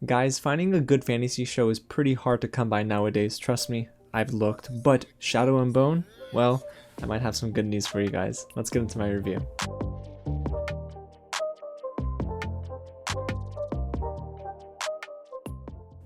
Guys, finding a good fantasy show is pretty hard to come by nowadays, trust me, I've looked, but Shadow and Bone? Well, I might have some good news for you guys. Let's get into my review.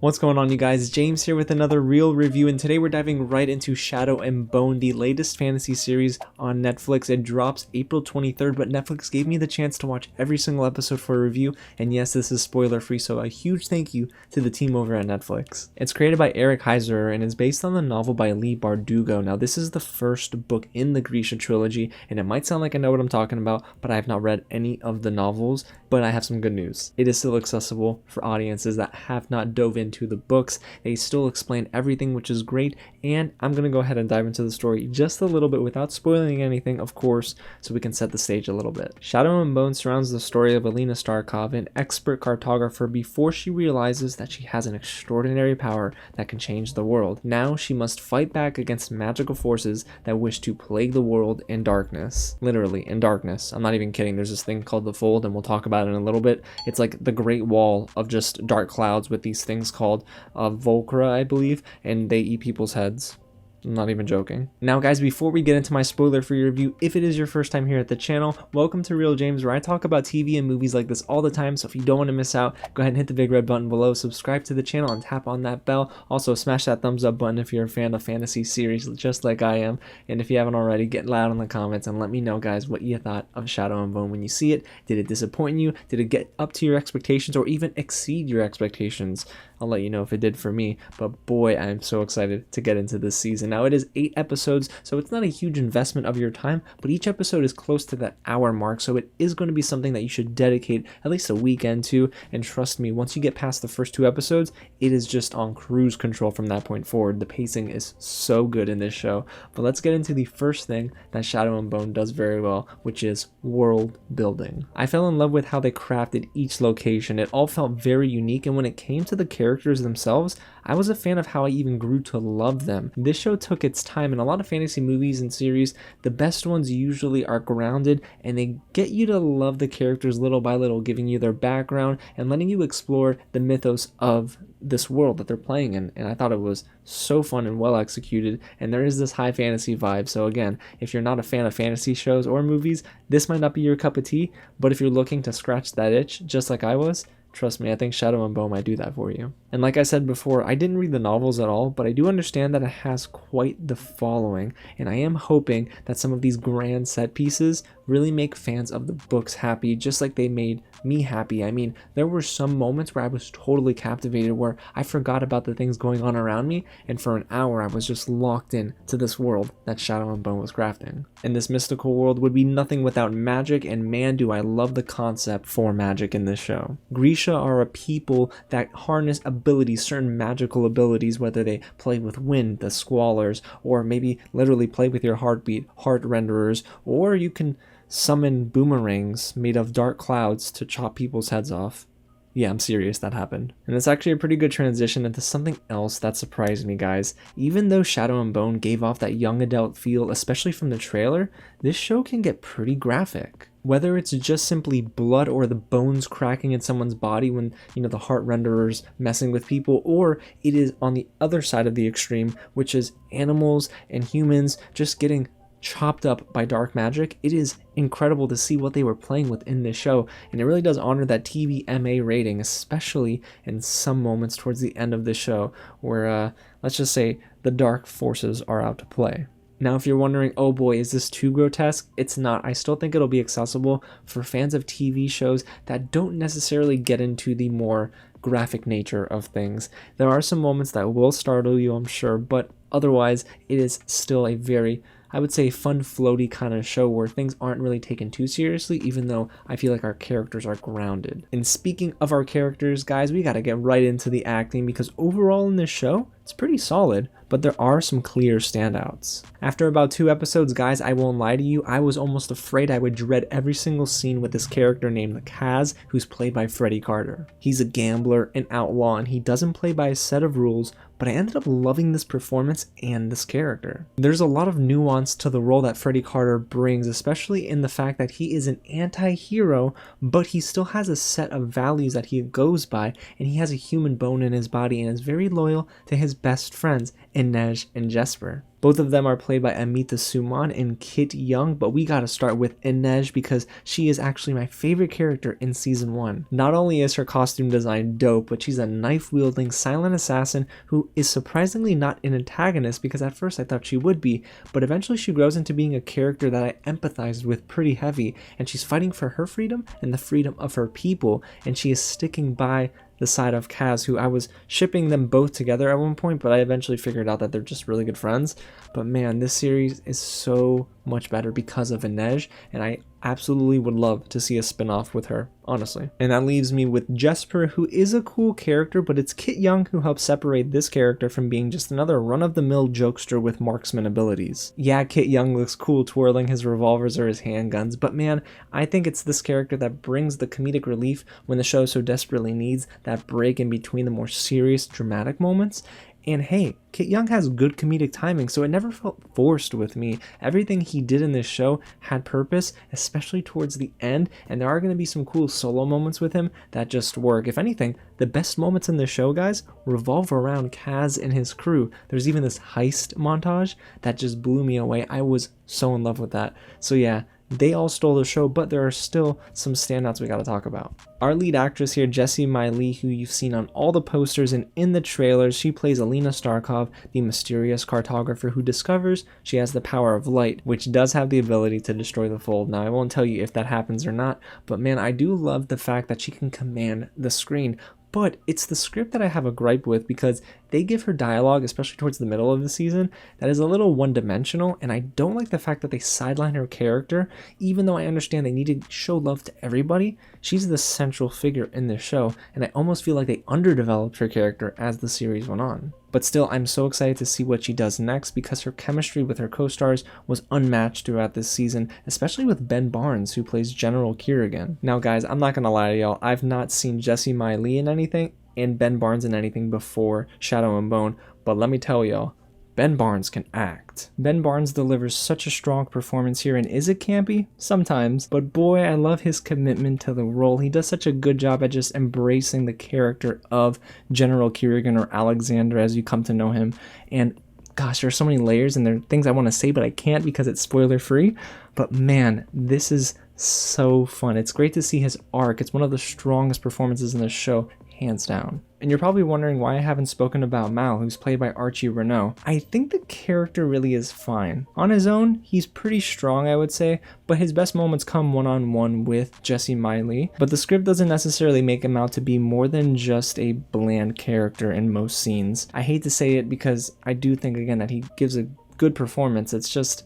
What's going on, you guys? James here with another real review, and today we're diving right into Shadow and Bone, the latest fantasy series on Netflix. It drops April 23rd, but Netflix gave me the chance to watch every single episode for a review, and yes, this is spoiler free, so a huge thank you to the team over at Netflix. It's created by Heisserer and is based on the novel by Leigh Bardugo. Now, this is the first book in the Grisha trilogy, and it might sound like I know what I'm talking about, but I have not read any of the novels. But I have some good news. It is still accessible for audiences that have not dove into the books. They still explain everything, which is great, and I'm going to go ahead and dive into the story just a little bit without spoiling anything, of course, so we can set the stage a little bit. Shadow and Bone surrounds the story of Alina Starkov, an expert cartographer, before she realizes that she has an extraordinary power that can change the world. Now she must fight back against magical forces that wish to plague the world in darkness. Literally, in darkness. I'm not even kidding. There's this thing called the Fold, and we'll talk about it in a little bit. It's like the Great Wall of just dark clouds with these things called Volcra, I believe, and they eat people's heads. I'm not even joking. Now guys, before we get into my spoiler-free review, if it is your first time here at the channel, welcome to Real James, where I talk about TV and movies like this all the time, so if you don't want to miss out, go ahead and hit the big red button below, subscribe to the channel, and tap on that bell. Also, smash that thumbs up button if you're a fan of fantasy series just like I am, and if you haven't already, get loud in the comments and let me know, guys, what you thought of Shadow and Bone when you see it. Did it disappoint you? Did it get up to your expectations or even exceed your expectations? I'll let you know if it did for me, but boy, I'm so excited to get into this season. Now, it is 8 episodes, so it's not a huge investment of your time, but each episode is close to that hour mark, so it is going to be something that you should dedicate at least a weekend to, and trust me, once you get past the first 2 episodes, it is just on cruise control from that point forward. The pacing is so good in this show. But let's get into the first thing that Shadow and Bone does very well, which is world building. I fell in love with how they crafted each location. It all felt very unique, and when it came to the characters themselves, I was a fan of how I even grew to love them. This show took its time. In a lot of fantasy movies and series, the best ones usually are grounded, and they get you to love the characters little by little, giving you their background and letting you explore the mythos of this world that they're playing in. And I thought it was so fun and well executed, and there is this high fantasy vibe. So again, if you're not a fan of fantasy shows or movies, this might not be your cup of tea, but if you're looking to scratch that itch just like I was, trust me, I think Shadow and Bone might do that for you. And like I said before, I didn't read the novels at all, but I do understand that it has quite the following, and I am hoping that some of these grand set pieces really make fans of the books happy, just like they made me happy. I mean, there were some moments where I was totally captivated, where I forgot about the things going on around me, and for an hour I was just locked in to this world that Shadow and Bone was crafting. And this mystical world would be nothing without magic, and man, do I love the concept for magic in this show. Grisha are a people that harness abilities, certain magical abilities, whether they play with wind, the squallers, or maybe literally play with your heartbeat, heart renderers, or you can summon boomerangs made of dark clouds to chop people's heads off. Yeah, I'm serious, that happened. And it's actually a pretty good transition into something else that surprised me, guys. Even though Shadow and Bone gave off that young adult feel, especially from the trailer, this show can get pretty graphic. Whether it's just simply blood or the bones cracking in someone's body when, the heart renderers messing with people, or it is on the other side of the extreme, which is animals and humans just getting chopped up by dark magic. It is incredible to see what they were playing with in this show, and it really does honor that TVMA rating, especially in some moments towards the end of the show where let's just say the dark forces are out to play. Now, if you're wondering, oh boy, is this too grotesque? It's not. I still think it'll be accessible for fans of TV shows that don't necessarily get into the more graphic nature of things. There are some moments that will startle you, I'm sure, but otherwise it is still a very, I would say, fun, floaty kind of show where things aren't really taken too seriously, even though I feel like our characters are grounded. And speaking of our characters, guys, we gotta get right into the acting, because overall in this show, it's pretty solid, but there are some clear standouts. After about 2 episodes, guys, I won't lie to you, I was almost afraid I would dread every single scene with this character named Kaz, who's played by Freddy Carter. He's a gambler, an outlaw, and he doesn't play by a set of rules, but I ended up loving this performance and this character. There's a lot of nuance to the role that Freddy Carter brings, especially in the fact that he is an anti-hero, but he still has a set of values that he goes by, and he has a human bone in his body and is very loyal to his best friends, Inej and Jesper. Both of them are played by Amita Suman and Kit Young, but we gotta start with Inej because she is actually my favorite character in season 1. Not only is her costume design dope, but she's a knife-wielding silent assassin who is surprisingly not an antagonist, because at first I thought she would be, but eventually she grows into being a character that I empathized with pretty heavy, and she's fighting for her freedom and the freedom of her people, and she is sticking by the side of Kaz, who I was shipping them both together at one point, but I eventually figured out that they're just really good friends. But man, this series is so much better because of Inej, and I absolutely would love to see a spin-off with her, honestly. And that leaves me with Jesper, who is a cool character, but it's Kit Young who helps separate this character from being just another run-of-the-mill jokester with marksman abilities. Yeah, Kit Young looks cool twirling his revolvers or his handguns, but man, I think it's this character that brings the comedic relief when the show so desperately needs that break in between the more serious, dramatic moments. And hey, Kit Young has good comedic timing, so it never felt forced with me. Everything he did in this show had purpose, especially towards the end, and there are going to be some cool solo moments with him that just work. If anything, the best moments in the show, guys, revolve around Kaz and his crew. There's even this heist montage that just blew me away. I was so in love with that. So yeah, they all stole the show, but there are still some standouts we gotta talk about. Our lead actress here, Jessie Miley, who you've seen on all the posters and in the trailers, she plays Alina Starkov, the mysterious cartographer who discovers she has the power of light, which does have the ability to destroy the fold. Now, I won't tell you if that happens or not, but man, I do love the fact that she can command the screen. But it's the script that I have a gripe with, because they give her dialogue, especially towards the middle of the season, that is a little one-dimensional, and I don't like the fact that they sideline her character. Even though I understand they need to show love to everybody, she's the central figure in this show, and I almost feel like they underdeveloped her character as the series went on. But still, I'm so excited to see what she does next, because her chemistry with her co-stars was unmatched throughout this season, especially with Ben Barnes, who plays General Kirigan. Now guys, I'm not gonna lie to y'all, I've not seen Jessie Miley in anything and Ben Barnes in anything before Shadow and Bone, but let me tell y'all, Ben Barnes can act. Ben Barnes delivers such a strong performance here, and is it campy? Sometimes, but boy, I love his commitment to the role. He does such a good job at just embracing the character of General Kirigan, or Alexander as you come to know him, and gosh, there's so many layers and there are things I want to say, but I can't because it's spoiler free. But man, this is so fun. It's great to see his arc. It's one of the strongest performances in the show, hands down. And you're probably wondering why I haven't spoken about Mal, who's played by Archie Renaux. I think the character really is fine. On his own, he's pretty strong, I would say, but his best moments come one-on-one with Jessie Miley. But the script doesn't necessarily make him out to be more than just a bland character in most scenes. I hate to say it because I do think, again, that he gives a good performance. It's just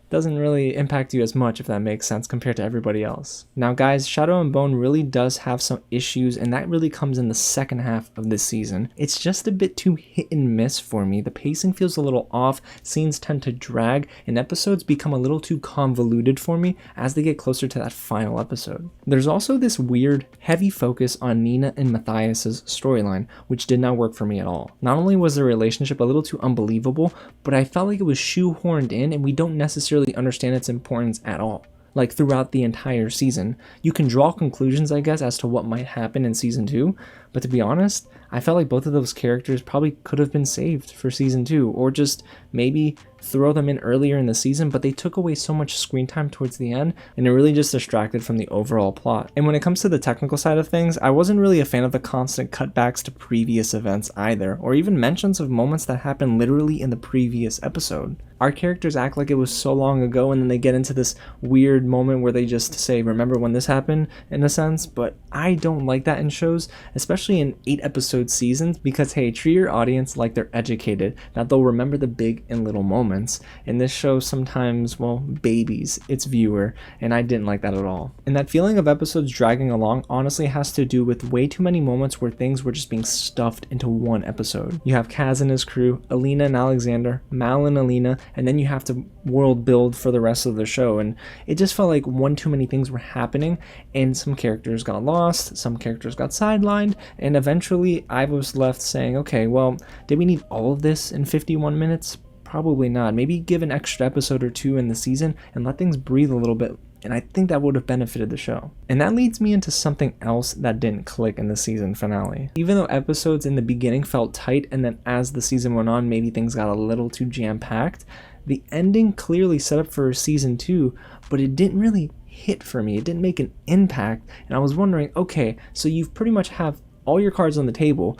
doesn't really impact you as much, if that makes sense, compared to everybody else. Now guys, Shadow and Bone really does have some issues, and that really comes in the second half of this season. It's just a bit too hit and miss for me. The pacing feels a little off, scenes tend to drag, and episodes become a little too convoluted for me as they get closer to that final episode. There's also this weird, heavy focus on Nina and Matthias's storyline, which did not work for me at all. Not only was their relationship a little too unbelievable, but I felt like it was shoehorned in, and we don't necessarily understand its importance at all. Like throughout the entire season, you can draw conclusions, I guess, as to what might happen in season 2, but to be honest, I felt like both of those characters probably could have been saved for season 2, or just maybe throw them in earlier in the season, but they took away so much screen time towards the end, and it really just distracted from the overall plot. And when it comes to the technical side of things, I wasn't really a fan of the constant cutbacks to previous events either, or even mentions of moments that happened literally in the previous episode. Our characters act like it was so long ago, and then they get into this weird moment where they just say, remember when this happened, in a sense, but I don't like that in shows, especially in 8-episode seasons, because hey, treat your audience like they're educated, that they'll remember the big and little moments. In this show, sometimes, well, babies its viewer, and I didn't like that at all. And that feeling of episodes dragging along honestly has to do with way too many moments where things were just being stuffed into one episode. You have Kaz and his crew, Alina and Alexander, Mal and Alina, and then you have to world build for the rest of the show, and it just felt like one too many things were happening, and some characters got lost, some characters got sidelined, And eventually I was left saying, okay, well, did we need all of this in 51 minutes? Probably not. Maybe give an extra episode or two in the season and let things breathe a little bit, and I think that would have benefited the show. And that leads me into something else that didn't click in the season finale. Even though episodes in the beginning felt tight, and then as the season went on, maybe things got a little too jam-packed, the ending clearly set up for season 2, but it didn't really hit for me. It didn't make an impact, and I was wondering, okay, so you've pretty much have all your cards on the table,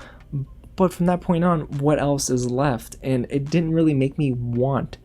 but from that point on, what else is left? And it didn't really make me want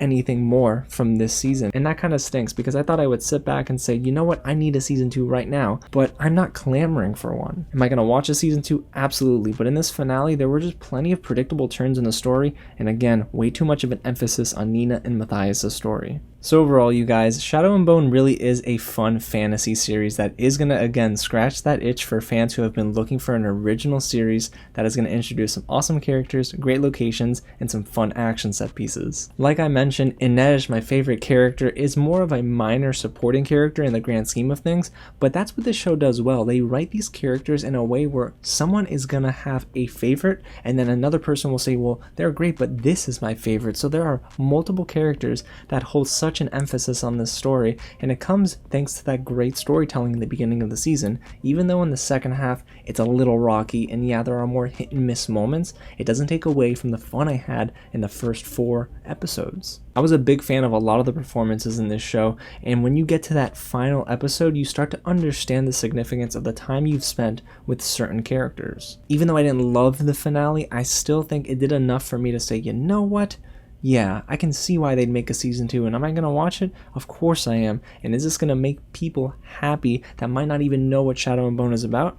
anything more from this season, and that kind of stinks, because I thought I would sit back and say, you know what, I need a season 2 right now, but I'm not clamoring for one. Am I going to watch a season 2? Absolutely, but in this finale there were just plenty of predictable turns in the story, and again, way too much of an emphasis on Nina and Matthias' story. So overall, you guys, Shadow and Bone really is a fun fantasy series that is going to, again, scratch that itch for fans who have been looking for an original series that is going to introduce some awesome characters, great locations, and some fun action set pieces. Like I mentioned, Inej, my favorite character, is more of a minor supporting character in the grand scheme of things, but that's what this show does well. They write these characters in a way where someone is going to have a favorite, and then another person will say, well, they're great, but this is my favorite. So there are multiple characters that hold such an emphasis on this story, and it comes thanks to that great storytelling in the beginning of the season. Even though in the second half it's a little rocky, and yeah, there are more hit and miss moments, it doesn't take away from the fun I had in the first 4 episodes. I was a big fan of a lot of the performances in this show, and when you get to that final episode, you start to understand the significance of the time you've spent with certain characters. Even though I didn't love the finale, I still think it did enough for me to say, you know what? Yeah, I can see why they'd make a season 2, and am I going to watch it? Of course I am. And is this going to make people happy that might not even know what Shadow and Bone is about?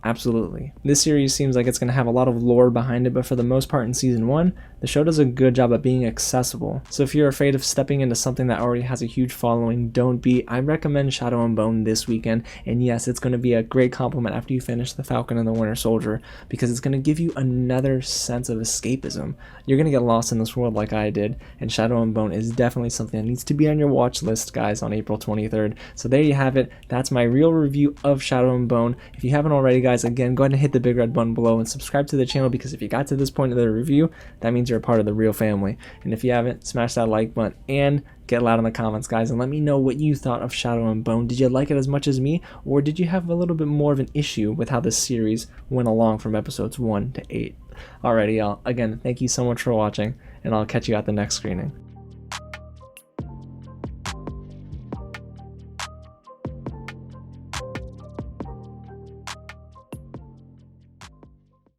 Absolutely. This series seems like it's going to have a lot of lore behind it, but for the most part in season 1, the show does a good job at being accessible. So if you're afraid of stepping into something that already has a huge following, don't be. I recommend Shadow and Bone this weekend, and yes, it's going to be a great compliment after you finish The Falcon and the Winter Soldier, because it's going to give you another sense of escapism. You're going to get lost in this world like I did, and Shadow and Bone is definitely something that needs to be on your watch list, guys, on April 23rd. So there you have it. That's my real review of Shadow and Bone. If you haven't already, guys, again, go ahead and hit the big red button below and subscribe to the channel, because if you got to this point of the review, that means you're a part of the real family. And if you haven't, smash that like button and get loud in the comments, guys, and let me know what you thought of Shadow and Bone. Did you like it as much as me, or did you have a little bit more of an issue with how this series went along from episodes 1 to 8? Alrighty, y'all. Again, thank you so much for watching, and I'll catch you at the next screening.